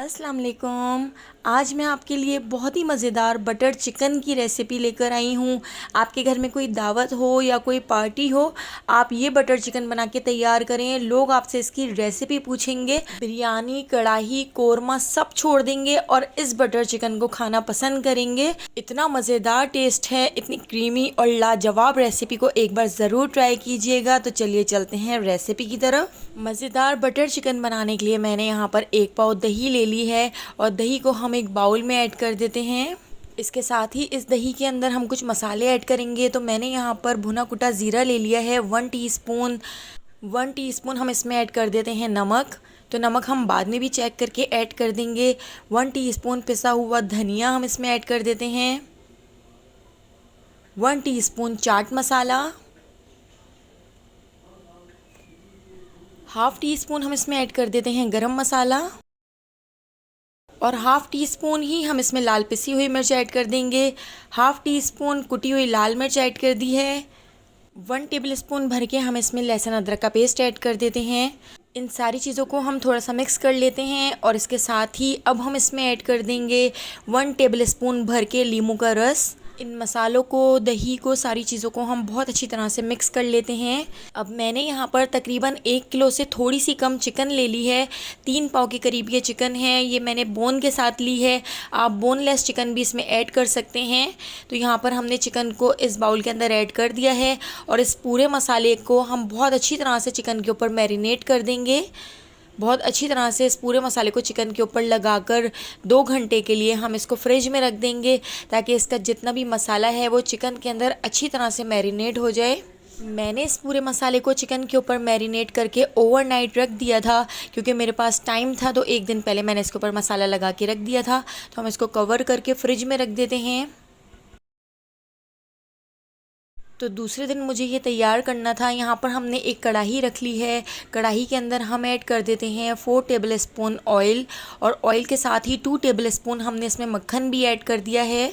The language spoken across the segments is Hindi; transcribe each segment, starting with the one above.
अस्सलाम वालेकुम। आज मैं आपके लिए बहुत ही मज़ेदार बटर चिकन की रेसिपी लेकर आई हूँ। आपके घर में कोई दावत हो या कोई पार्टी हो, आप ये बटर चिकन बना के तैयार करें। लोग आपसे इसकी रेसिपी पूछेंगे, बिरयानी, कढ़ाई, कोरमा सब छोड़ देंगे और इस बटर चिकन को खाना पसंद करेंगे। इतना मज़ेदार टेस्ट है, इतनी क्रीमी और लाजवाब रेसिपी को एक बार ज़रूर ट्राई कीजिएगा। तो चलिए चलते हैं रेसिपी की तरफ। मज़ेदार बटर चिकन बनाने के लिए मैंने यहाँ पर 1 पाव दही ले ली है और दही को हम एक बाउल में ऐड कर देते हैं। इसके साथ ही इस दही के अंदर हम कुछ मसाले ऐड करेंगे। तो मैंने यहाँ पर भुना कुटा ज़ीरा ले लिया है 1 टीस्पून हम इसमें ऐड कर देते हैं नमक। तो नमक हम बाद में भी चेक करके ऐड कर देंगे। 1 टीस्पून पिसा हुआ धनिया हम इसमें ऐड कर देते हैं। 1 teaspoon chaat masala, half tea spoon हम इसमें ऐड कर देते हैं गरम मसाला और हाफ़ टी स्पून ही हम इसमें लाल पिसी हुई मिर्च ऐड कर देंगे। हाफ़ टी स्पून कुटी हुई लाल मिर्च ऐड कर दी है। 1 टेबल स्पून भर के हम इसमें लहसुन अदरक का पेस्ट ऐड कर देते हैं। इन सारी चीज़ों को हम थोड़ा सा मिक्स कर लेते हैं और इसके साथ ही अब हम इसमें ऐड कर देंगे 1 टेबल स्पून भर के नींबू का रस। इन मसालों को, दही को, सारी चीज़ों को हम बहुत अच्छी तरह से मिक्स कर लेते हैं। अब मैंने यहाँ पर तकरीबन 1 किलो से थोड़ी सी कम चिकन ले ली है। 3 पाव के करीब ये चिकन है। ये मैंने बोन के साथ ली है। आप बोनलेस चिकन भी इसमें ऐड कर सकते हैं। तो यहाँ पर हमने चिकन को इस बाउल के अंदर ऐड कर दिया है और इस पूरे मसाले को हम बहुत अच्छी तरह से चिकन के ऊपर मैरिनेट कर देंगे। बहुत अच्छी तरह से इस पूरे मसाले को चिकन के ऊपर लगाकर 2 घंटे के लिए हम इसको फ्रिज में रख देंगे, ताकि इसका जितना भी मसाला है वो चिकन के अंदर अच्छी तरह से मैरिनेट हो जाए। मैंने इस पूरे मसाले को चिकन के ऊपर मैरिनेट करके ओवरनाइट रख दिया था, क्योंकि मेरे पास टाइम था। तो 1 दिन पहले मैंने इसके ऊपर मसाला लगा के रख दिया था। तो हम इसको कवर करके फ्रिज में रख देते हैं। तो दूसरे दिन मुझे ये तैयार करना था। यहाँ पर हमने एक कढ़ाई रख ली है। कढ़ाई के अंदर हम ऐड कर देते हैं 4 टेबल स्पून ऑयल और ऑयल के साथ ही 2 टेबल स्पून हमने इसमें मक्खन भी ऐड कर दिया है।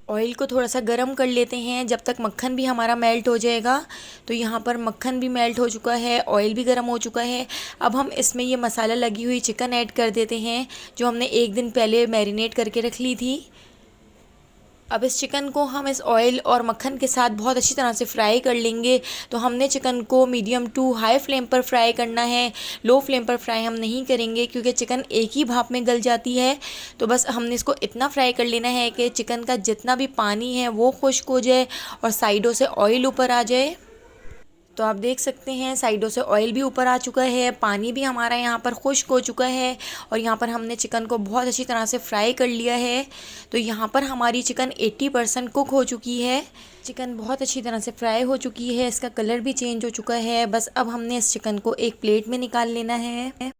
ऑयल को थोड़ा सा गर्म कर लेते हैं जब तक मक्खन भी हमारा मेल्ट हो जाएगा। तो यहाँ पर मक्खन भी मेल्ट हो चुका है, ऑयल भी गर्म हो चुका है। अब हम इसमें ये मसाला लगी हुई चिकन ऐड कर देते हैं, जो हमने 1 दिन पहले मैरिनेट करके रख ली थी। अब इस चिकन को हम इस ऑयल और मक्खन के साथ बहुत अच्छी तरह से फ्राई कर लेंगे। तो हमने चिकन को मीडियम टू हाई फ्लेम पर फ्राई करना है। लो फ्लेम पर फ्राई हम नहीं करेंगे, क्योंकि चिकन एक ही भाप में गल जाती है। तो बस हमने इसको इतना फ्राई कर लेना है कि चिकन का जितना भी पानी है वो खुश्क हो जाए और साइडों से ऑयल ऊपर आ जाए। तो आप देख सकते हैं साइडों से ऑयल भी ऊपर आ चुका है, पानी भी हमारा यहाँ पर खुश्क हो चुका है और यहाँ पर हमने चिकन को बहुत अच्छी तरह से फ्राई कर लिया है। तो यहाँ पर हमारी चिकन 80% कुक हो चुकी है। चिकन बहुत अच्छी तरह से फ्राई हो चुकी है, इसका कलर भी चेंज हो चुका है। बस अब हमने इस चिकन को एक प्लेट में निकाल लेना है।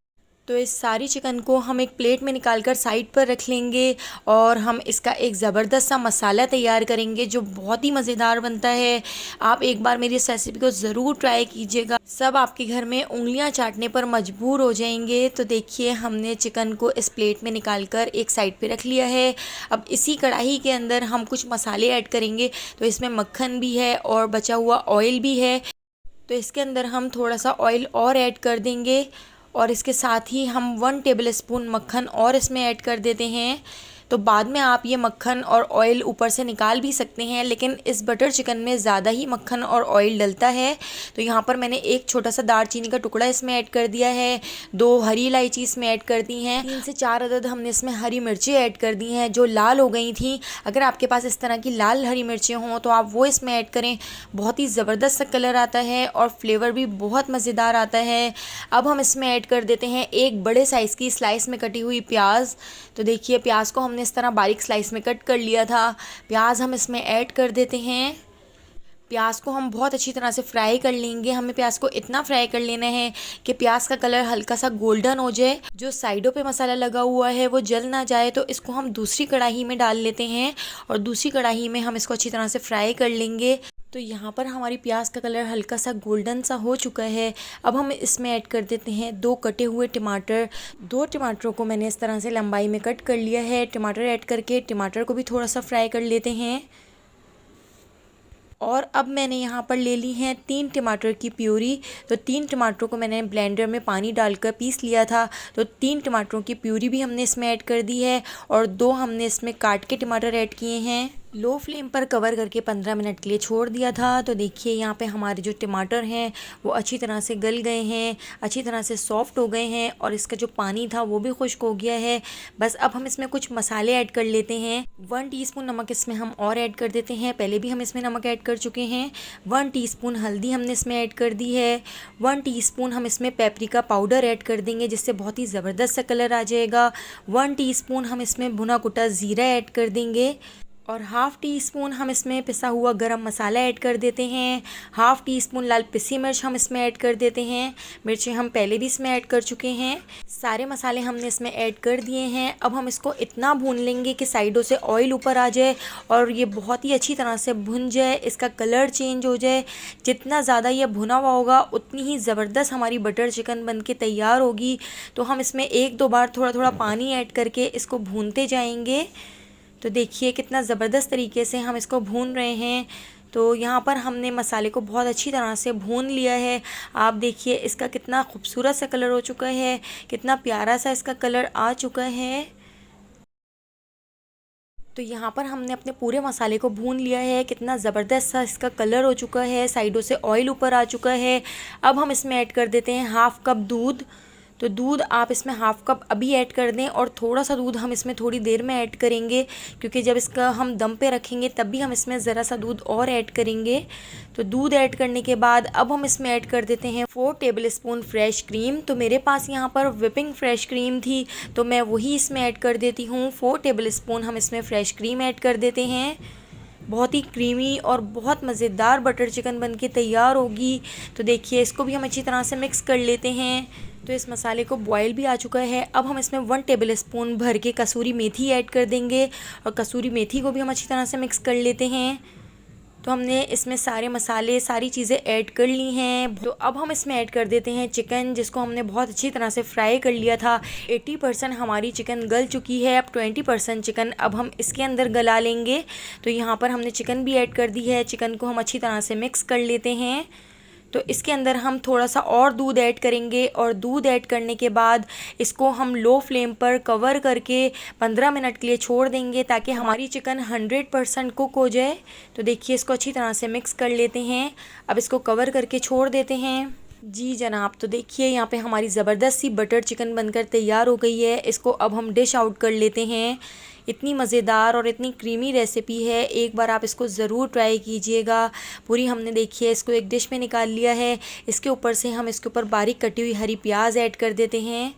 तो इस सारी चिकन को हम एक प्लेट में निकाल कर साइड पर रख लेंगे और हम इसका एक ज़बरदस्त सा मसाला तैयार करेंगे, जो बहुत ही मज़ेदार बनता है। आप एक बार मेरी इस रेसिपी को ज़रूर ट्राई कीजिएगा। सब आपके घर में उंगलियां चाटने पर मजबूर हो जाएंगे। तो देखिए, हमने चिकन को इस प्लेट में निकाल कर एक साइड पे रख लिया है। अब इसी कढ़ाई के अंदर हम कुछ मसाले ऐड करेंगे। तो इसमें मक्खन भी है और बचा हुआ ऑयल भी है। तो इसके अंदर हम थोड़ा सा ऑयल और ऐड कर देंगे और इसके साथ ही हम 1 टेबल स्पून मक्खन और इसमें ऐड कर देते हैं। तो बाद में आप ये मक्खन और ऑयल ऊपर से निकाल भी सकते हैं, लेकिन इस बटर चिकन में ज़्यादा ही मक्खन और ऑयल डलता है। तो यहाँ पर मैंने एक छोटा सा दालचीनी का टुकड़ा इसमें ऐड कर दिया है। 2 हरी इलायची इसमें ऐड कर दी हैं। 3 से 4 अदद हमने इसमें हरी मिर्चें ऐड कर दी हैं, जो लाल हो गई थी। अगर आपके पास इस तरह की लाल हरी मिर्चें हों तो आप वो इसमें ऐड करें। बहुत ही ज़बरदस्त सा कलर आता है और फ्लेवर भी बहुत मज़ेदार आता है। अब हम इसमें ऐड कर देते हैं एक बड़े साइज़ की स्लाइस में कटी हुई प्याज। तो देखिए, प्याज को हमने इस तरह बारीक स्लाइस में कट कर लिया था। प्याज हम इसमें ऐड कर देते हैं। प्याज को हम बहुत अच्छी तरह से फ्राई कर लेंगे। हमें प्याज को इतना फ्राई कर लेना है कि प्याज का कलर हल्का सा गोल्डन हो जाए। जो साइडों पे मसाला लगा हुआ है वो जल ना जाए। तो इसको हम दूसरी कढ़ाई में डाल लेते हैं और दूसरी कढ़ाई में हम इसको अच्छी तरह से फ्राई कर लेंगे। तो यहाँ पर हमारी प्याज का कलर हल्का सा गोल्डन सा हो चुका है। अब हम इसमें ऐड कर देते हैं 2 कटे हुए टमाटर। 2 टमाटरों को मैंने इस तरह से लंबाई में कट कर लिया है। टमाटर ऐड करके टमाटर को भी थोड़ा सा फ्राई कर लेते हैं। और अब मैंने यहाँ पर ले ली हैं 3 टमाटर की प्यूरी। तो 3 टमाटरों को मैंने ब्लेंडर में पानी डालकर पीस लिया था। तो 3 टमाटरों की प्यूरी भी हमने इसमें ऐड कर दी है और 2 हमने इसमें काट के टमाटर ऐड किए हैं। लो फ्लेम पर कवर करके 15 मिनट के लिए छोड़ दिया था। तो देखिए यहाँ पे हमारे जो टमाटर हैं वो अच्छी तरह से गल गए हैं, अच्छी तरह से सॉफ्ट हो गए हैं और इसका जो पानी था वो भी खुश्क हो गया है। बस अब हम इसमें कुछ मसाले ऐड कर लेते हैं। 1 टीस्पून नमक इसमें हम और ऐड कर देते हैं, पहले भी हम इसमें नमक ऐड कर चुके हैं। 1 टीस्पून हल्दी हमने इसमें ऐड कर दी है। 1 टीस्पून हम इसमें पेपरिका पाउडर ऐड कर देंगे जिससे बहुत ही ज़बरदस्त सा कलर आ जाएगा। 1 टीस्पून हम इसमें भुना कुटा ज़ीरा ऐड कर देंगे और हाफ़ टी स्पून हम इसमें पिसा हुआ गरम मसाला ऐड कर देते हैं। हाफ़ टी स्पून लाल पिसी मिर्च हम इसमें ऐड कर देते हैं। मिर्चें हम पहले भी इसमें ऐड कर चुके हैं। सारे मसाले हमने इसमें ऐड कर दिए हैं। अब हम इसको इतना भून लेंगे कि साइडों से ऑयल ऊपर आ जाए और ये बहुत ही अच्छी तरह से भुन जाए, इसका कलर चेंज हो जाए। जितना ज़्यादा ये भुना हुआ होगा उतनी ही ज़बरदस्त हमारी बटर चिकन बन के तैयार होगी। तो हम इसमें 1-2 बार थोड़ा थोड़ा पानी ऐड करके इसको भूनते जाएंगे। तो देखिए कितना ज़बरदस्त तरीके से हम इसको भून रहे हैं। तो यहाँ पर हमने मसाले को बहुत अच्छी तरह से भून लिया है। आप देखिए इसका कितना खूबसूरत सा कलर हो चुका है, कितना प्यारा सा इसका कलर आ चुका है। तो यहाँ पर हमने अपने पूरे मसाले को भून लिया है, कितना ज़बरदस्त सा इसका कलर हो चुका है, साइडों से ऑयल ऊपर आ चुका है। अब हम इसमें ऐड कर देते हैं 1/2 कप दूध। तो दूध आप इसमें 1/2 कप अभी ऐड कर दें और थोड़ा सा दूध हम इसमें थोड़ी देर में ऐड करेंगे क्योंकि जब इसका हम दम पे रखेंगे तब भी हम इसमें ज़रा सा दूध और ऐड करेंगे। तो दूध ऐड करने के बाद अब हम इसमें ऐड कर देते हैं 4 टेबलस्पून फ्रेश क्रीम। तो मेरे पास यहाँ पर व्हिपिंग फ्रेश क्रीम थी तो मैं वही इसमें ऐड कर देती हूँ। 4 टेबलस्पून हम इसमें फ्रेश क्रीम ऐड कर देते हैं। बहुत ही क्रीमी और बहुत मज़ेदार बटर चिकन बन के तैयार होगी। तो देखिए इसको भी हम अच्छी तरह से मिक्स कर लेते हैं। तो इस मसाले को बॉयल भी आ चुका है। अब हम इसमें 1 टेबलस्पून भर के कसूरी मेथी ऐड कर देंगे और कसूरी मेथी को भी हम अच्छी तरह से मिक्स कर लेते हैं। तो हमने इसमें सारे मसाले सारी चीज़ें ऐड कर ली हैं। तो अब हम इसमें ऐड कर देते हैं चिकन, जिसको हमने बहुत अच्छी तरह से फ्राई कर लिया था। 80% हमारी चिकन गल चुकी है। अब 20% चिकन अब हम इसके अंदर गला लेंगे। तो यहाँ पर हमने चिकन भी ऐड कर दी है। चिकन को हम अच्छी तरह से मिक्स कर लेते हैं। तो इसके अंदर हम थोड़ा सा और दूध ऐड करेंगे और दूध ऐड करने के बाद इसको हम लो फ्लेम पर कवर करके 15 मिनट के लिए छोड़ देंगे ताकि हमारी चिकन 100% कुक हो जाए। तो देखिए इसको अच्छी तरह से मिक्स कर लेते हैं। अब इसको कवर करके छोड़ देते हैं। जी जनाब, तो देखिए यहाँ पे हमारी ज़बरदस्त सी बटर चिकन बनकर तैयार हो गई है। इसको अब हम डिश आउट कर लेते हैं। इतनी मज़ेदार और इतनी क्रीमी रेसिपी है, एक बार आप इसको ज़रूर ट्राई कीजिएगा। पूरी हमने देखिए इसको एक डिश में निकाल लिया है। इसके ऊपर से हम इसके ऊपर बारीक कटी हुई हरी प्याज ऐड कर देते हैं।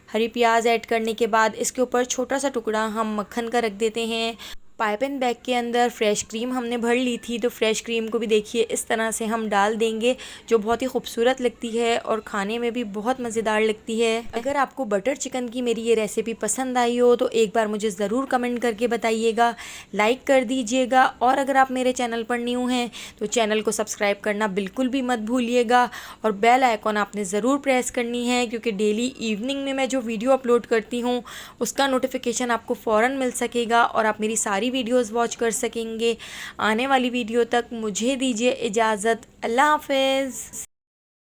हरी प्याज ऐड करने के बाद इसके ऊपर छोटा सा टुकड़ा हम मक्खन का रख देते हैं। पाइपिंग बैग के अंदर फ्रेश क्रीम हमने भर ली थी, तो फ्रेश क्रीम को भी देखिए इस तरह से हम डाल देंगे, जो बहुत ही खूबसूरत लगती है और खाने में भी बहुत मज़ेदार लगती है। अगर आपको बटर चिकन की मेरी ये रेसिपी पसंद आई हो तो एक बार मुझे ज़रूर कमेंट करके बताइएगा, लाइक कर दीजिएगा और अगर आप मेरे चैनल पर न्यू हैं तो चैनल को सब्सक्राइब करना बिल्कुल भी मत भूलिएगा और बेल आइकॉन आपने ज़रूर प्रेस करनी है क्योंकि डेली इवनिंग में मैं जो वीडियो अपलोड करती हूँ उसका नोटिफिकेशन आपको फ़ौरन मिल सकेगा और आप मेरी सारी वीडियोस वॉच कर सकेंगे। आने वाली वीडियो तक मुझे दीजिए इजाज़त। अल्लाह हाफ़िज़।